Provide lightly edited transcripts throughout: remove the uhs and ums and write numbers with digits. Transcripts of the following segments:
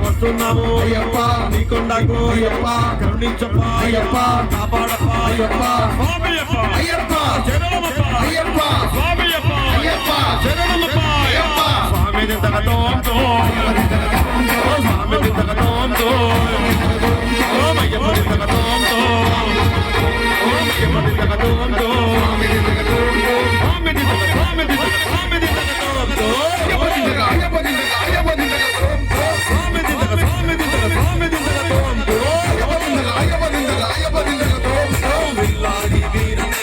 వస్తున్నాము అయ్యప్ప నీ కొండకు అయ్యప్ప కరుణించప్ప అయ్యప్ప కాపాడప్ప అయ్యప్ప స్వామియప్ప అయ్యప్ప శరణమప్ప అయ్యప్ప స్వామియప్ప అయ్యప్ప శరణమప్ప అయ్యప్ప స్వామి దింతగతోంతో స్వామి దింతగతోంతో ఓం అయ్యప్ప దింతగతోంతో ఓం అయ్యప్ప దింతగతోంతో స్వామి దింతగతోంతో స్వామి దింతగ స్వామి దింతగ స్వామి దింతగతోంతో అయ్యప్ప దింతగ అయ్యప్ప దింతగ అయ్యప్ప దింతగతోంతో స్వామి దింతగ స్వామి దింతగ స్వామి దింతగతోంతో అయ్యప్ప దింతగ అయ్యప్ప దింతగ అయ్యప్ప దింతగతోంతో విల్లాడి వీరనే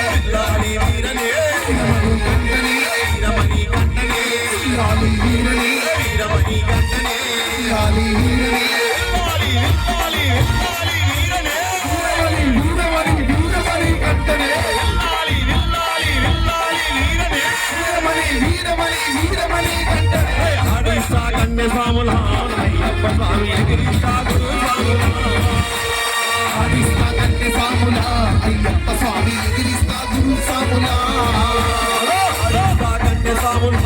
విల్లాడి వీరనే వీరమణి కంటనే వీరమణి వీరనే వీరమణి కంటనే వీరమణి వీరనే విల్లాడి విల్లాడి విల్లాడి వీరనే వీరమణి వీరమణి కంటనే విల్లాడి విల్లాడి విల్లాడి వీరనే వీరమణి వీరమణి వీరమణి కంటనే ఆడిస్తా కన్య స్వాముల అయ్యప్ప స్వామి ఎగిరిస్తా గురు స్వాముల ఆడిస్తా కన్య స్వాముల అయ్యప్ప స్వామి ఎగిరిస్తా గురు స్వాముల ఆడిస్తా కన్య స్వాముల